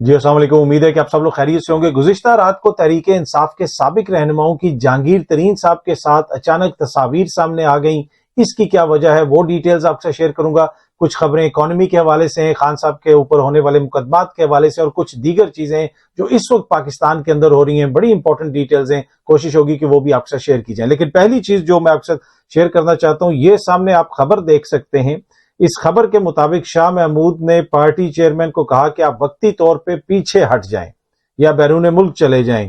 جی السلام علیکم، امید ہے کہ آپ سب لوگ خیریت سے ہوں گے۔ گزشتہ رات کو تحریک انصاف کے سابق رہنماؤں کی جہانگیر ترین صاحب کے ساتھ اچانک تصاویر سامنے آ گئیں۔ اس کی کیا وجہ ہے وہ ڈیٹیلز آپ سے شیئر کروں گا۔ کچھ خبریں اکانومی کے حوالے سے ہیں، خان صاحب کے اوپر ہونے والے مقدمات کے حوالے سے، اور کچھ دیگر چیزیں جو اس وقت پاکستان کے اندر ہو رہی ہیں۔ بڑی امپورٹنٹ ڈیٹیلز ہیں، کوشش ہوگی کہ وہ بھی آپ سے شیئر کی جائیں۔ لیکن پہلی چیز جو میں آپ سے شیئر کرنا چاہتا ہوں، یہ سامنے آپ خبر دیکھ سکتے ہیں۔ اس خبر کے مطابق شاہ محمود نے پارٹی چیئرمین کو کہا کہ آپ وقتی طور پہ پیچھے ہٹ جائیں یا بیرون ملک چلے جائیں،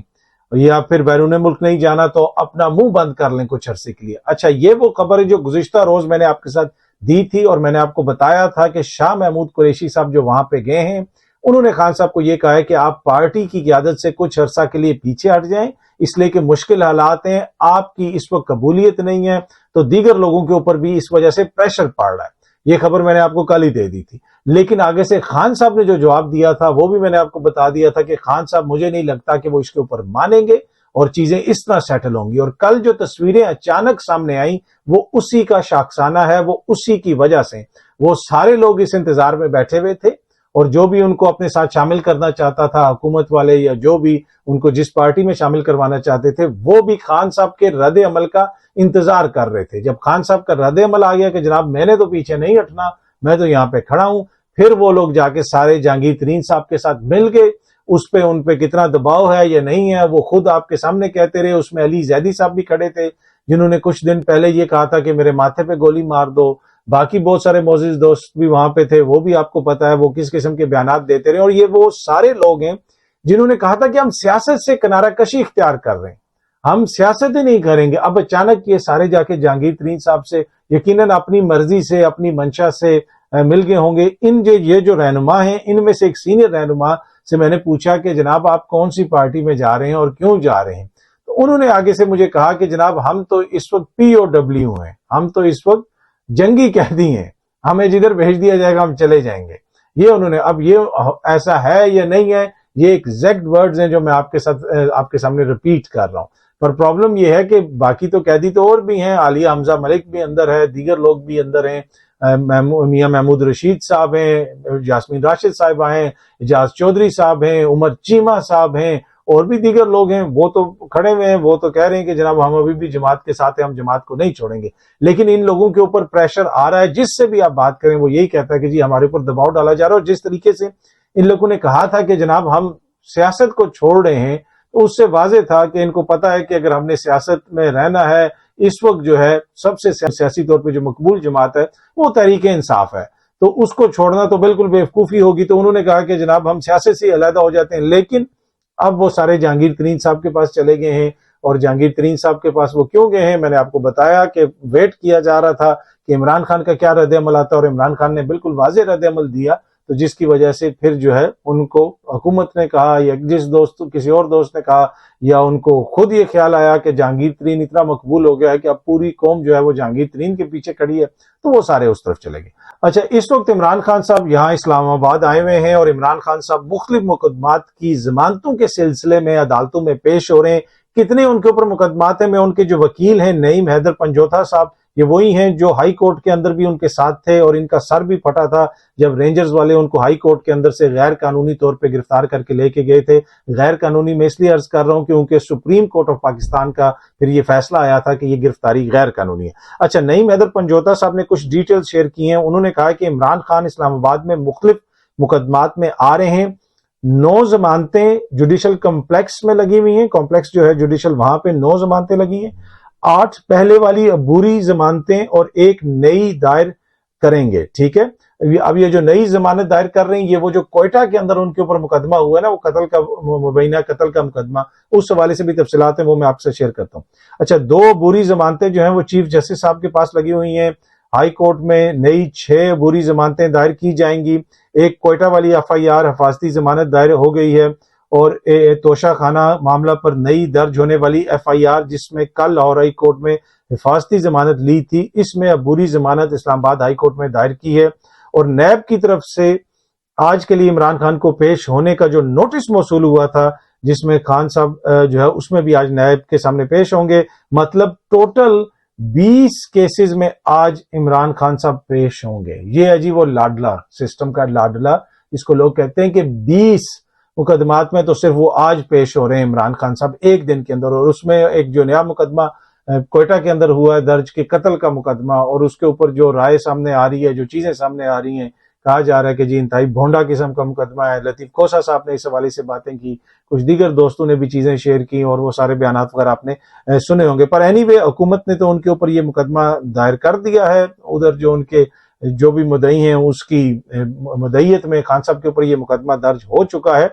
یا پھر بیرون ملک نہیں جانا تو اپنا منہ بند کر لیں کچھ عرصے کے لیے۔ اچھا، یہ وہ خبر ہے جو گزشتہ روز میں نے آپ کے ساتھ دی تھی، اور میں نے آپ کو بتایا تھا کہ شاہ محمود قریشی صاحب جو وہاں پہ گئے ہیں، انہوں نے خان صاحب کو یہ کہا ہے کہ آپ پارٹی کی قیادت سے کچھ عرصہ کے لیے پیچھے ہٹ جائیں، اس لیے کہ مشکل حالات ہیں، آپ کی اس وقت قبولیت نہیں ہے، تو دیگر لوگوں کے اوپر بھی اس وجہ سے پریشر پڑ رہا ہے۔ یہ خبر میں نے آپ کو کل ہی دے دی تھی، لیکن آگے سے خان صاحب نے جو جواب دیا تھا وہ بھی میں نے آپ کو بتا دیا تھا کہ خان صاحب مجھے نہیں لگتا کہ وہ اس کے اوپر مانیں گے اور چیزیں اس طرح سیٹل ہوں گی۔ اور کل جو تصویریں اچانک سامنے آئیں وہ اسی کا شاخسانہ ہے، وہ اسی کی وجہ سے وہ سارے لوگ اس انتظار میں بیٹھے ہوئے تھے، اور جو بھی ان کو اپنے ساتھ شامل کرنا چاہتا تھا، حکومت والے یا جو بھی ان کو جس پارٹی میں شامل کروانا چاہتے تھے، وہ بھی خان صاحب کے رد عمل کا انتظار کر رہے تھے۔ جب خان صاحب کا رد عمل آ گیا کہ جناب میں نے تو پیچھے نہیں ہٹنا، میں تو یہاں پہ کھڑا ہوں، پھر وہ لوگ جا کے سارے جہانگیر ترین صاحب کے ساتھ مل گئے۔ اس پہ ان پہ کتنا دباؤ ہے یا نہیں ہے وہ خود آپ کے سامنے کہتے رہے۔ اس میں علی زیدی صاحب بھی کھڑے تھے جنہوں نے کچھ دن پہلے یہ کہا تھا کہ میرے ماتھے پہ گولی مار دو۔ باقی بہت سارے معزز دوست بھی وہاں پہ تھے، وہ بھی آپ کو پتا ہے وہ کس قسم کے بیانات دیتے رہے۔ اور یہ وہ سارے لوگ ہیں جنہوں نے کہا تھا کہ ہم سیاست سے کنارہ کشی اختیار کر رہے ہیں، ہم سیاست ہی نہیں کریں گے۔ اب اچانک یہ سارے جا کے جہانگیر ترین صاحب سے یقیناً اپنی مرضی سے، اپنی منشا سے مل گئے ہوں گے۔ یہ جو رہنما ہیں، ان میں سے ایک سینئر رہنما سے میں نے پوچھا کہ جناب آپ کون سی پارٹی میں جا رہے ہیں اور کیوں جا رہے ہیں، تو انہوں نے آگے سے مجھے کہا کہ جناب ہم تو اس وقت POW ہیں، ہم تو اس وقت جنگی قیدی ہیں، ہمیں جدھر بھیج دیا جائے گا ہم چلے جائیں گے۔ یہ انہوں نے، اب یہ ایسا ہے یا نہیں ہے، یہ ایگزیکٹ ورڈز ہیں جو میں آپ کے سامنے ریپیٹ کر رہا ہوں۔ پر پرابلم یہ ہے کہ باقی تو قیدی تو اور بھی ہیں، عالیہ حمزہ ملک بھی اندر ہے، دیگر لوگ بھی اندر ہیں، میاں محمود رشید صاحب ہیں، یاسمین راشد صاحبہ ہیں، اجاز چودھری صاحب ہیں، عمر چیمہ صاحب ہیں، اور بھی دیگر لوگ ہیں۔ وہ تو کھڑے ہوئے ہیں، وہ تو کہہ رہے ہیں کہ جناب ہم ابھی بھی جماعت کے ساتھ ہیں، ہم جماعت کو نہیں چھوڑیں گے۔ لیکن ان لوگوں کے اوپر پریشر آ رہا ہے، جس سے بھی آپ بات کریں وہ یہی کہتا ہے کہ جی ہمارے اوپر دباؤ ڈالا جا رہا ہے۔ اور جس طریقے سے ان لوگوں نے کہا تھا کہ جناب ہم سیاست کو چھوڑ رہے ہیں، تو اس سے واضح تھا کہ ان کو پتا ہے کہ اگر ہم نے سیاست میں رہنا ہے، اس وقت جو ہے سب سے سیاسی طور پہ جو مقبول جماعت ہے وہ تحریک انصاف ہے، تو اس کو چھوڑنا تو بالکل بیوقوفی ہوگی۔ تو انہوں نے کہا کہ جناب ہم سیاست سے علیحدہ ہو جاتے ہیں، لیکن اب وہ سارے جہانگیر ترین صاحب کے پاس چلے گئے ہیں۔ اور جہانگیر ترین صاحب کے پاس وہ کیوں گئے ہیں، میں نے آپ کو بتایا کہ ویٹ کیا جا رہا تھا کہ عمران خان کا کیا رد عمل آتا ہے، اور عمران خان نے بالکل واضح رد عمل دیا، تو جس کی وجہ سے پھر جو ہے ان کو حکومت نے کہا یا کسی اور دوست نے کہا، یا ان کو خود یہ خیال آیا کہ جہانگیر ترین اتنا مقبول ہو گیا ہے کہ اب پوری قوم جو ہے وہ جہانگیر ترین کے پیچھے کھڑی ہے، تو وہ سارے اس طرف چلے گئے۔ اچھا، اس وقت عمران خان صاحب یہاں اسلام آباد آئے ہوئے ہیں، اور عمران خان صاحب مختلف مقدمات کی ضمانتوں کے سلسلے میں عدالتوں میں پیش ہو رہے ہیں۔ کتنے ان کے اوپر مقدمات ہیں، میں ان کے جو وکیل ہیں نعیم حیدر پنجوتھا صاحب، یہ وہی ہیں جو ہائی کورٹ کے اندر بھی ان کے ساتھ تھے، اور ان کا سر بھی پھٹا تھا جب رینجرز والے ان کو ہائی کورٹ کے اندر سے غیر قانونی طور پہ گرفتار کر کے لے کے گئے تھے۔ غیر قانونی میں اس لیے عرض کر رہا ہوں کیونکہ سپریم کورٹ آف پاکستان کا پھر یہ فیصلہ آیا تھا کہ یہ گرفتاری غیر قانونی ہے۔ اچھا، نعیم حیدر پنجوتھا صاحب نے کچھ ڈیٹیل شیئر کی ہیں۔ انہوں نے کہا کہ عمران خان اسلام آباد میں مختلف مقدمات میں آ رہے ہیں، 9 ضمانتیں جوڈیشل کمپلیکس میں لگی ہوئی ہیں، کمپلیکس جو ہے جوڈیشل، وہاں پہ 9 ضمانتیں لگی ہیں، 8 پہلے والی عبوری ضمانتیں اور 1 نئی دائر کریں گے۔ ٹھیک ہے، اب یہ جو نئی ضمانت دائر کر رہے ہیں، یہ وہ جو کوئٹہ کے اندر ان کے اوپر مقدمہ ہوا ہے نا، وہ قتل کا مبینہ قتل کا مقدمہ، اس حوالے سے بھی تفصیلات ہیں، وہ میں آپ سے شیئر کرتا ہوں۔ اچھا، 2 عبوری ضمانتیں جو ہیں وہ چیف جسٹس صاحب کے پاس لگی ہوئی ہیں۔ ہائی کورٹ میں نئی 6 عبوری ضمانتیں دائر کی جائیں گی۔ ایک کوئٹہ والی FIR حفاظتی ضمانت دائر ہو گئی ہے، اور توشہ خانہ معاملہ پر نئی درج ہونے والی FIR جس میں کل لاہور ہائی کورٹ میں حفاظتی ضمانت لی تھی، اس میں عبوری ضمانت اسلام آباد ہائی کورٹ میں دائر کی ہے۔ اور نیب کی طرف سے آج کے لیے عمران خان کو پیش ہونے کا جو نوٹس موصول ہوا تھا، جس میں خان صاحب جو ہے اس میں بھی آج نیب کے سامنے پیش ہوں گے، مطلب ٹوٹل 20 کیسز میں آج عمران خان صاحب پیش ہوں گے۔ یہ ہے جی وہ لاڈلا سسٹم کا لاڈلا، اس کو لوگ کہتے ہیں کہ 20 مقدمات میں تو صرف وہ آج پیش ہو رہے ہیں عمران خان صاحب ایک دن کے اندر، اور اس میں ایک جو نیا مقدمہ کوئٹہ کے اندر ہوا ہے درج کہ قتل کا مقدمہ، اور اس کے اوپر جو رائے سامنے آ رہی ہے، جو چیزیں سامنے آ رہی ہیں، کہا جا رہا ہے کہ جی انتہائی بھونڈا قسم کا مقدمہ ہے۔ لطیف کھوسہ صاحب نے اس حوالے سے باتیں کی، کچھ دیگر دوستوں نے بھی چیزیں شیئر کی، اور وہ سارے بیانات وغیرہ آپ نے سنے ہوں گے۔ پر اینی وے حکومت نے تو ان کے اوپر یہ مقدمہ دائر کر دیا ہے، ادھر جو ان کے جو بھی مدعی ہیں اس کی مدعیت میں خان صاحب کے اوپر یہ مقدمہ درج ہو چکا ہے۔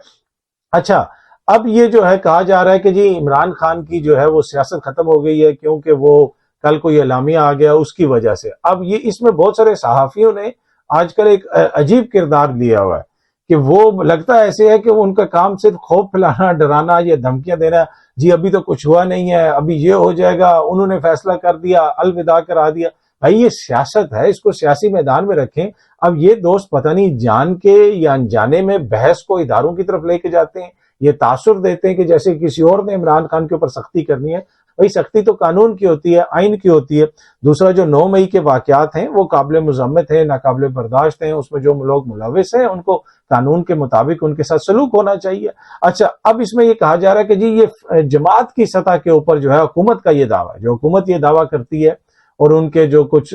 اچھا، اب یہ جو ہے کہا جا رہا ہے کہ جی عمران خان کی جو ہے وہ سیاست ختم ہو گئی ہے، کیونکہ وہ کل کو یہ اعلامیہ آ گیا اس کی وجہ سے۔ اب یہ اس میں بہت سارے صحافیوں نے آج کل ایک عجیب کردار لیا ہوا ہے کہ وہ لگتا ایسے ہے کہ ان کا کام صرف خوف پھیلانا، ڈرانا یا دھمکیاں دینا، جی ابھی تو کچھ ہوا نہیں ہے، ابھی یہ ہو جائے گا، انہوں نے فیصلہ کر دیا، الوداع کرا دیا۔ بھائی یہ سیاست ہے، اس کو سیاسی میدان میں رکھیں۔ اب یہ دوست پتہ نہیں جان کے یا انجانے میں بحث کو اداروں کی طرف لے کے جاتے ہیں، یہ تاثر دیتے ہیں کہ جیسے کسی اور نے عمران خان کے اوپر سختی کرنی ہے۔ بھائی سختی تو قانون کی ہوتی ہے، آئین کی ہوتی ہے۔ دوسرا جو 9 مئی کے واقعات ہیں وہ قابل مذمت ہیں، ناقابل برداشت ہیں، اس میں جو لوگ ملوث ہیں ان کو قانون کے مطابق ان کے ساتھ سلوک ہونا چاہیے۔ اچھا، اب اس میں یہ کہا جا رہا ہے کہ جی یہ جماعت کی سطح کے اوپر جو ہے حکومت کا یہ دعویٰ ہے، جو حکومت یہ دعویٰ کرتی ہے، اور ان کے جو کچھ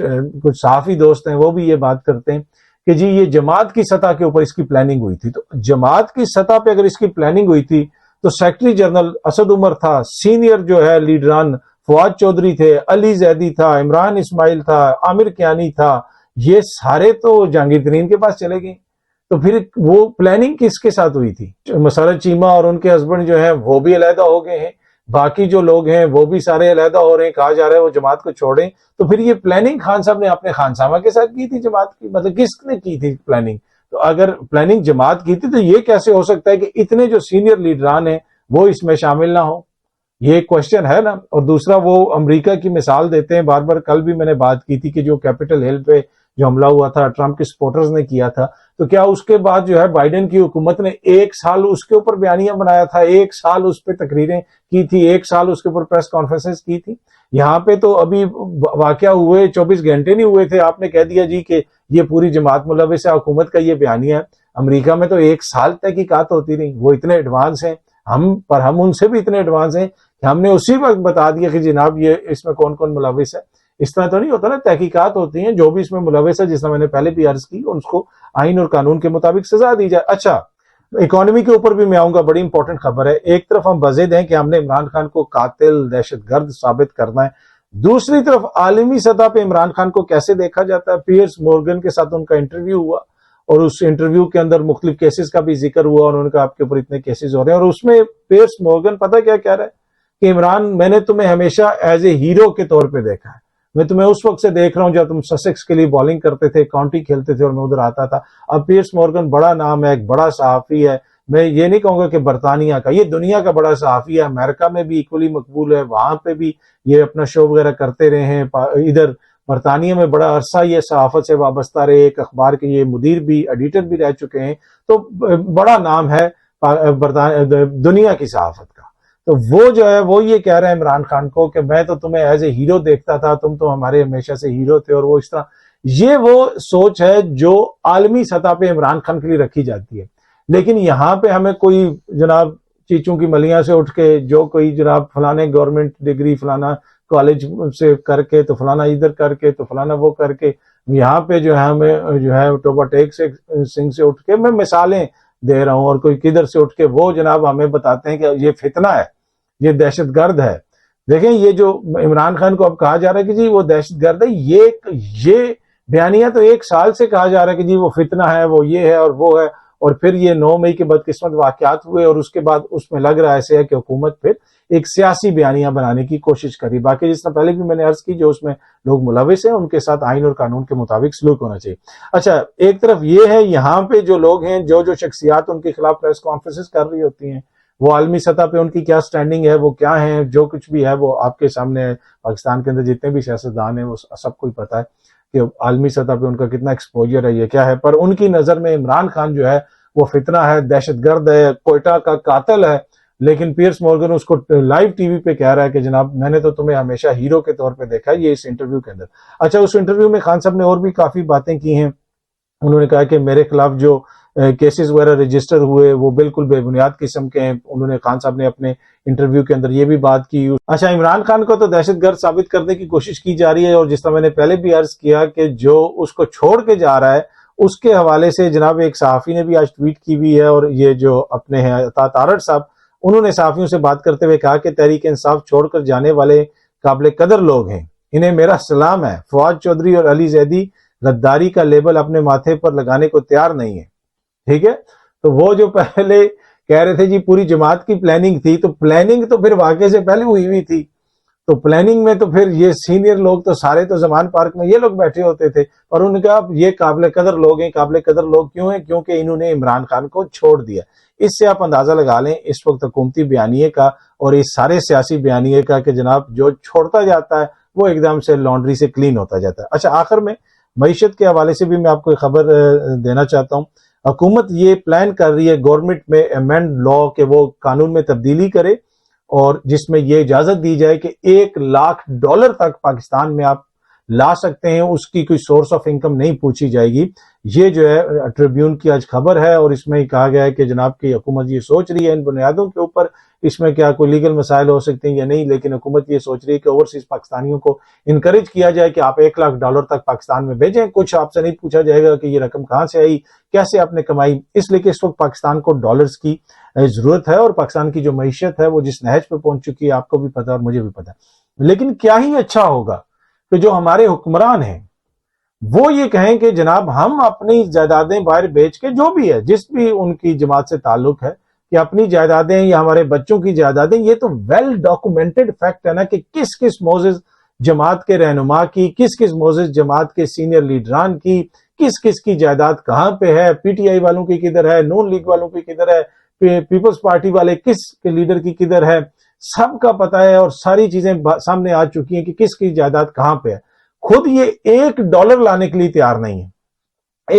صحافی دوست ہیں وہ بھی یہ بات کرتے ہیں کہ جی یہ جماعت کی سطح کے اوپر اس کی پلاننگ ہوئی تھی۔ تو جماعت کی سطح پہ اگر اس کی پلاننگ ہوئی تھی تو سیکرٹری جنرل اسد عمر تھا، سینئر جو ہے لیڈران فواد چودھری تھے، علی زیدی تھا، عمران اسماعیل تھا، عامر کیانی تھا، یہ سارے تو جہانگیر ترین کے پاس چلے گئے۔ تو پھر وہ پلاننگ کس کے ساتھ ہوئی تھی؟ مسرت چیمہ اور ان کے ہسبینڈ جو ہیں وہ بھی علیحدہ ہو گئے ہیں، باقی جو لوگ ہیں وہ بھی سارے علیحدہ ہو رہے ہیں، کہا جا رہا ہے وہ جماعت کو چھوڑیں۔ تو پھر یہ پلاننگ خان صاحب نے اپنے خانسامہ کے ساتھ کی تھی جماعت کی؟ مطلب کس نے کی تھی پلاننگ؟ تو اگر پلاننگ جماعت کی تھی تو یہ کیسے ہو سکتا ہے کہ اتنے جو سینئر لیڈران ہیں وہ اس میں شامل نہ ہوں؟ یہ ایک کوشچن ہے نا۔ اور دوسرا وہ امریکہ کی مثال دیتے ہیں بار بار، کل بھی میں نے بات کی تھی کہ جو کیپٹل ہل پہ جو حملہ ہوا تھا ٹرمپ کے سپورٹرز نے کیا تھا، تو کیا اس کے بعد جو ہے بائیڈن کی حکومت نے 1 سال اس کے اوپر بیانیہ بنایا تھا، 1 سال اس پہ تقریریں کی تھی، 1 سال اس کے اوپر پریس کانفرنسز کی تھی؟ یہاں پہ تو ابھی واقعہ ہوئے 24 گھنٹے نہیں ہوئے تھے، آپ نے کہہ دیا جی کہ یہ پوری جماعت ملوث ہے، حکومت کا یہ بیانیہ ہے۔ امریکہ میں تو 1 سال تحقیقات ہوتی رہی، وہ اتنے ایڈوانس ہیں، ہم ان سے بھی اتنے ایڈوانس ہیں کہ ہم نے اسی وقت بتا دیا کہ جناب یہ اس میں کون کون ملوث ہے۔ اس طرح تو نہیں ہوتا نا، تحقیقات ہوتی ہیں، جو بھی اس میں ملوث ہے، جس طرح میں نے پہلے بھی عرض کی، اس کو آئین اور قانون کے مطابق سزا دی جائے۔ اچھا، اکانومی کے اوپر بھی میں آؤں گا، بڑی امپورٹنٹ خبر ہے۔ ایک طرف ہم بزد ہیں کہ ہم نے عمران خان کو قاتل، دہشت گرد ثابت کرنا ہے، دوسری طرف عالمی سطح پہ عمران خان کو کیسے دیکھا جاتا ہے؟ پیئرس مورگن کے ساتھ ان کا انٹرویو ہوا، اور اس انٹرویو کے اندر مختلف کیسز کا بھی ذکر ہوا، اور انہوں نے کہا آپ کے اوپر اتنے کیسز ہو رہے ہیں، اور اس میں پیئرس مورگن پتہ کیا کہہ رہا ہے کہ عمران، میں نے تمہیں ہمیشہ ایز اے ہیرو کے طور پہ دیکھا ہے، میں تمہیں اس وقت سے دیکھ رہا ہوں جب تم سسیکس کے لیے بالنگ کرتے تھے، کاؤنٹی کھیلتے تھے، اور میں ادھر آتا تھا۔ اب پیئرس مورگن بڑا نام ہے، ایک بڑا صحافی ہے، میں یہ نہیں کہوں گا کہ برطانیہ کا، یہ دنیا کا بڑا صحافی ہے، امریکہ میں بھی ایکولی مقبول ہے، وہاں پہ بھی یہ اپنا شو وغیرہ کرتے رہے ہیں، ادھر برطانیہ میں بڑا عرصہ یہ صحافت سے وابستہ رہے، ایک اخبار کے یہ مدیر بھی، ایڈیٹر بھی رہ چکے ہیں، تو بڑا نام ہے دنیا کی صحافت کا۔ تو وہ جو ہے وہ یہ کہہ رہے ہیں عمران خان کو کہ میں تو تمہیں ایز اے ہیرو دیکھتا تھا، تم تو ہمارے ہمیشہ سے ہیرو تھے، اور وہ اس طرح، یہ وہ سوچ ہے جو عالمی سطح پہ عمران خان کے لیے رکھی جاتی ہے۔ لیکن یہاں پہ ہمیں کوئی جناب چیچوں کی ملیاں سے اٹھ کے، جو کوئی جناب فلانے گورنمنٹ ڈگری فلانا کالج سے کر کے، تو فلانا ادھر کر کے، تو فلانا وہ کر کے، یہاں پہ جو ہے ہمیں جو ہے ٹوبا ٹیک سنگھ سے اٹھ کے، میں مثالیں دے رہا ہوں، اور کوئی کدھر سے اٹھ کے وہ جناب ہمیں بتاتے ہیں کہ یہ فتنہ ہے، یہ دہشت گرد ہے۔ دیکھیں یہ جو عمران خان کو اب کہا جا رہا ہے کہ جی وہ دہشت گرد ہے، یہ بیانیہ تو 1 سال سے کہا جا رہا ہے کہ جی وہ فتنہ ہے، وہ یہ ہے اور وہ ہے، اور پھر یہ 9 مئی کے بدقسمت واقعات ہوئے، اور اس کے بعد اس میں لگ رہا ایسے ہے کہ حکومت پھر ایک سیاسی بیانیہ بنانے کی کوشش کری۔ باقی جس طرح پہلے بھی میں نے عرض کی، جو اس میں لوگ ملوث ہیں ان کے ساتھ آئین اور قانون کے مطابق سلوک ہونا چاہیے۔ اچھا، ایک طرف یہ ہے، یہاں پہ جو لوگ ہیں، جو شخصیات ان کے خلاف پریس کانفرنسز کر رہی ہوتی ہیں، وہ عالمی سطح پہ ان کی کیا سٹینڈنگ ہے، وہ کیا ہیں، جو کچھ بھی ہے وہ آپ کے سامنے ہے۔ پاکستان کے اندر جتنے بھی سیاستدان ہیں وہ سب کو ہی پتا ہے کہ عالمی سطح پہ ان کا کتنا ایکسپوجر ہے، یہ کیا ہے۔ پر ان کی نظر میں عمران خان جو ہے وہ فتنہ ہے، دہشت گرد ہے، کوئٹہ کا قاتل ہے، لیکن پیئرس مورگن اس کو لائیو ٹی وی پہ کہہ رہا ہے کہ جناب میں نے تو تمہیں ہمیشہ ہیرو کے طور پہ دیکھا ہے، یہ اس انٹرویو کے اندر۔ اچھا، اس انٹرویو میں خان صاحب نے اور بھی کافی باتیں کی ہیں۔ انہوں نے کہا کہ میرے خلاف جو کیسز وغیرہ رجسٹر ہوئے وہ بالکل بے بنیاد قسم کے ہیں. انہوں نے خان صاحب نے اپنے انٹرویو کے اندر یہ بھی بات کی. اچھا، عمران خان کو تو دہشت گرد ثابت کرنے کی کوشش کی جا رہی ہے، اور جس طرح میں نے پہلے بھی عرض کیا کہ جو اس کو چھوڑ کے جا رہا ہے اس کے حوالے سے جناب ایک صحافی نے بھی آج ٹویٹ کی ہوئی ہے، اور یہ جو اپنے ہیں عطا تارڑ صاحب، انہوں نے صحافیوں سے بات کرتے ہوئے کہا کہ تحریک انصاف چھوڑ کر جانے والے قابل قدر لوگ ہیں، انہیں میرا سلام ہے. فواد چودھری اور علی زیدی غداری کا لیبل اپنے ماتھے پر لگانے کو تیار نہیں ہے. ٹھیک ہے، تو وہ جو پہلے کہہ رہے تھے جی پوری جماعت کی پلاننگ تھی، تو پلاننگ تو پھر واقعے سے پہلے ہوئی تھی. تو پلاننگ میں تو پھر یہ سینئر لوگ تو سارے تو زمان پارک میں یہ لوگ بیٹھے ہوتے تھے، اور انہوں نے کہا یہ قابل قدر لوگ ہیں. قابل قدر لوگ کیوں ہیں؟ کیونکہ انہوں نے عمران خان کو چھوڑ دیا. اس سے آپ اندازہ لگا لیں اس وقت حکومتی بیانیے کا اور اس سارے سیاسی بیانیے کا کہ جناب جو چھوڑتا جاتا ہے وہ ایک دم سے لانڈری سے کلین ہوتا جاتا ہے. اچھا، آخر میں معیشت کے حوالے سے بھی میں آپ کو ایک خبر دینا چاہتا ہوں. حکومت یہ پلان کر رہی ہے گورنمنٹ میں امینڈ لا کہ وہ قانون میں تبدیلی کرے، اور جس میں یہ اجازت دی جائے کہ $1,00,000 تک پاکستان میں آپ لا سکتے ہیں، اس کی کوئی سورس آف انکم نہیں پوچھی جائے گی. یہ جو ہے ٹریبیون کی آج خبر ہے، اور اس میں کہا گیا ہے کہ جناب کی حکومت یہ سوچ رہی ہے ان بنیادوں کے اوپر، اس میں کیا کوئی لیگل مسائل ہو سکتے ہیں یا نہیں، لیکن حکومت یہ سوچ رہی ہے کہ اوورسیز پاکستانیوں کو انکریج کیا جائے کہ آپ $1,00,000 تک پاکستان میں بھیجیں. کچھ آپ سے نہیں پوچھا جائے گا کہ یہ رقم کہاں سے آئی، کیسے آپ نے کمائی، اس لیے کہ اس وقت پاکستان کو ڈالرز کی ضرورت ہے، اور پاکستان کی جو معیشت ہے وہ جس نہج پہ پہنچ چکی ہے آپ کو بھی پتا اور مجھے بھی پتا. لیکن کیا ہی اچھا ہوگا کہ جو ہمارے حکمران ہیں وہ یہ کہیں کہ جناب ہم اپنی جائیدادیں باہر بیچ کے، جو بھی ہے جس بھی ان کی جماعت سے تعلق ہے، کہ اپنی جائیدادیں یا ہمارے بچوں کی جائیدادیں، یہ تو ویل ڈاکومنٹڈ فیکٹ ہے نا کہ کس کس معزز جماعت کے رہنما کی، کس کس معزز جماعت کے سینئر لیڈران کی، کس کس کی جائیداد کہاں پہ ہے، پی ٹی آئی والوں کی کدھر ہے، نون لیگ والوں کی کدھر ہے، پیپلز پارٹی والے کس کے لیڈر کی کدھر ہے، سب کا پتہ ہے، اور ساری چیزیں سامنے آ چکی ہیں کہ کس کی جائیداد کہاں پہ ہے. خود یہ $1 لانے کے لیے تیار نہیں ہے.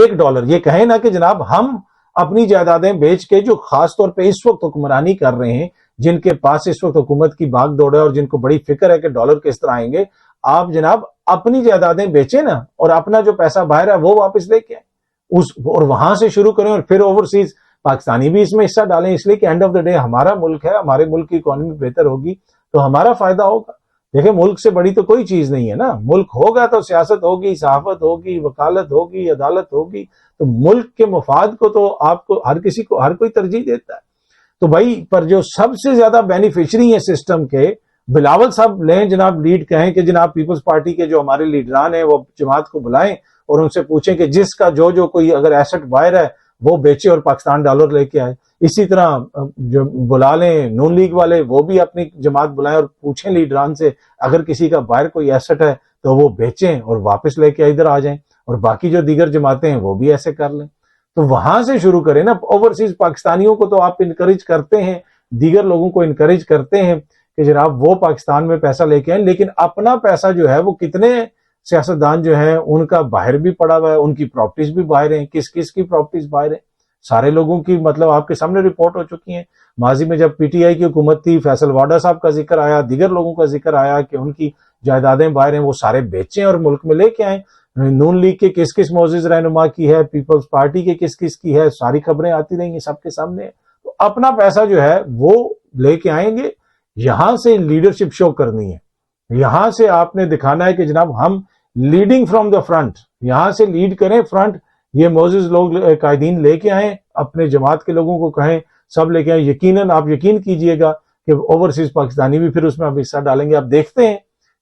$1 یہ کہیں نا کہ جناب ہم اپنی جائیدادیں بیچ کے، جو خاص طور پہ اس وقت حکمرانی کر رہے ہیں، جن کے پاس اس وقت حکومت کی بھاگ دوڑ ہے اور جن کو بڑی فکر ہے کہ ڈالر کس طرح آئیں گے، آپ جناب اپنی جائیدادیں بیچیں نا، اور اپنا جو پیسہ باہر ہے وہ واپس لے کے آئیں، اور وہاں سے شروع کریں، اور پھر اوورسیز پاکستانی بھی اس میں حصہ ڈالیں، اس لیے کہ اینڈ آف دا ڈے ہمارا ملک ہے، ہمارے ملک کی اکانومی بہتر ہوگی تو ہمارا فائدہ ہوگا. دیکھیں ملک سے بڑی تو کوئی چیز نہیں ہے نا. ملک ہوگا تو سیاست ہوگی، صحافت ہوگی، وکالت ہوگی، عدالت ہوگی. تو ملک کے مفاد کو تو آپ کو ہر کوئی ترجیح دیتا ہے. تو بھائی پر جو سب سے زیادہ بینیفیشری ہیں سسٹم کے، بلاول صاحب لیں جناب لیڈ، کہیں کہ جناب پیپلز پارٹی کے جو ہمارے لیڈران ہیں وہ جماعت کو بلائیں اور ان سے پوچھیں کہ جس کا جو کوئی اگر ایسٹ باہر ہے وہ بیچے اور پاکستان ڈالر لے کے آئے. اسی طرح جو بلا لیں نون لیگ والے، وہ بھی اپنی جماعت بلائیں اور پوچھیں لیڈران سے اگر کسی کا باہر کوئی ایسٹ ہے تو وہ بیچیں اور واپس لے کے ادھر آ جائیں، اور باقی جو دیگر جماعتیں ہیں وہ بھی ایسے کر لیں. تو وہاں سے شروع کریں نا. اوورسیز پاکستانیوں کو تو آپ انکریج کرتے ہیں، دیگر لوگوں کو انکریج کرتے ہیں کہ جناب وہ پاکستان میں پیسہ لے کے آئیں، لیکن اپنا پیسہ جو ہے وہ کتنے سیاستدان جو ہیں ان کا باہر بھی پڑا ہوا ہے، ان کی پراپرٹیز بھی باہر ہیں. کس کس کی پراپرٹیز باہر ہیں؟ سارے لوگوں کی، مطلب آپ کے سامنے رپورٹ ہو چکی ہیں. ماضی میں جب پی ٹی آئی کی حکومت تھی، فیصل واڈا صاحب کا ذکر آیا، دیگر لوگوں کا ذکر آیا کہ ان کی جائیدادیں باہر ہیں، وہ سارے بیچیں اور ملک میں لے کے آئیں. نون لیگ کے کس کس معزز رہنما کی ہے، پیپلز پارٹی کے کس کس کی ہے، ساری خبریں آتی رہیں گی سب کے سامنے. تو اپنا پیسہ جو ہے وہ لے کے آئیں گے. یہاں سے لیڈرشپ شو کرنی ہے، یہاں سے آپ نے دکھانا ہے کہ جناب ہم لیڈنگ فرام دا فرنٹ، یہاں سے لیڈ کریں فرنٹ. یہ معزز لوگ قائدین لے کے آئیں، اپنے جماعت کے لوگوں کو کہیں سب لے کے آئیں. یقیناً آپ یقین کیجئے گا کہ اوورسیز پاکستانی بھی پھر اس میں اب حصہ ڈالیں گے. آپ دیکھتے ہیں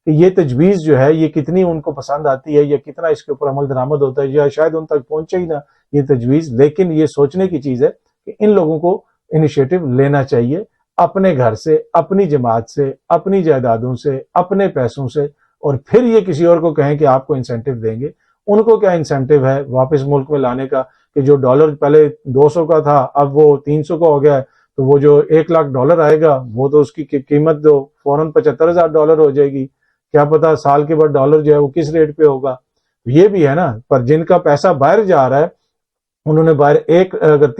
کہ یہ تجویز جو ہے یہ کتنی ان کو پسند آتی ہے، یا کتنا اس کے اوپر عمل درآمد ہوتا ہے، یا شاید ان تک پہنچے ہی نہ یہ تجویز. لیکن یہ سوچنے کی چیز ہے کہ ان لوگوں کو انیشیٹو لینا چاہیے، اپنے گھر سے، اپنی جماعت سے، اپنی جائیدادوں سے، اپنے پیسوں سے، اور پھر یہ کسی اور کو کہیں کہ آپ کو انسینٹیو دیں گے. ان کو کیا انسینٹیو ہے واپس ملک میں لانے کا کہ جو ڈالر پہلے 200 کا تھا اب وہ 300 کا ہو گیا ہے، تو وہ جو $1,00,000 آئے گا وہ تو اس کی قیمت تو فوراً $75,000 ہو جائے گی. کیا پتا سال کے بعد ڈالر جو ہے وہ کس ریٹ پہ ہوگا. یہ بھی ہے نا. پر جن کا پیسہ باہر جا رہا ہے، انہوں نے باہر اگر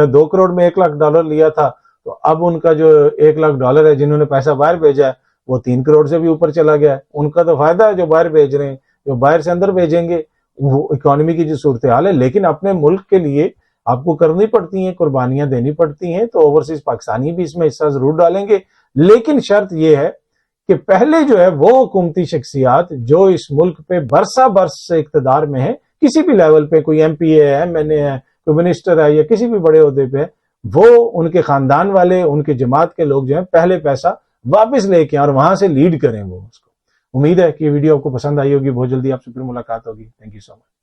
2 کروڑ میں $1,00,000 لیا تھا، تو اب ان کا جو $1,00,000 ہے جنہوں نے پیسہ باہر بھیجا ہے وہ 3 کروڑ سے بھی اوپر چلا گیا ہے. ان کا تو فائدہ ہے جو باہر بھیج رہے ہیں، جو باہر سے اندر بھیجیں گے وہ اکانومی کی جو صورتحال ہے. لیکن اپنے ملک کے لیے آپ کو کرنی پڑتی ہیں، قربانیاں دینی پڑتی ہیں، تو اوورسیز پاکستانی بھی اس میں حصہ ضرور ڈالیں گے، لیکن شرط یہ ہے کہ پہلے جو ہے وہ حکومتی شخصیات جو اس ملک پہ برسا برس سے اقتدار میں ہے، کسی بھی لیول پہ، کوئی ایم پی ہے، ایم این اے ہے، کوئی منسٹر ہے یا کسی بھی بڑے عہدے پہ ہے، وہ ان کے خاندان والے، ان کے جماعت کے لوگ جو ہیں پہلے پیسہ واپس لے کے اور وہاں سے لیڈ کریں وہ اس کو۔ امید ہے کہ یہ ویڈیو آپ کو پسند آئی ہوگی، بہت جلدی آپ سے پھر ملاقات ہوگی۔ Thank you so much.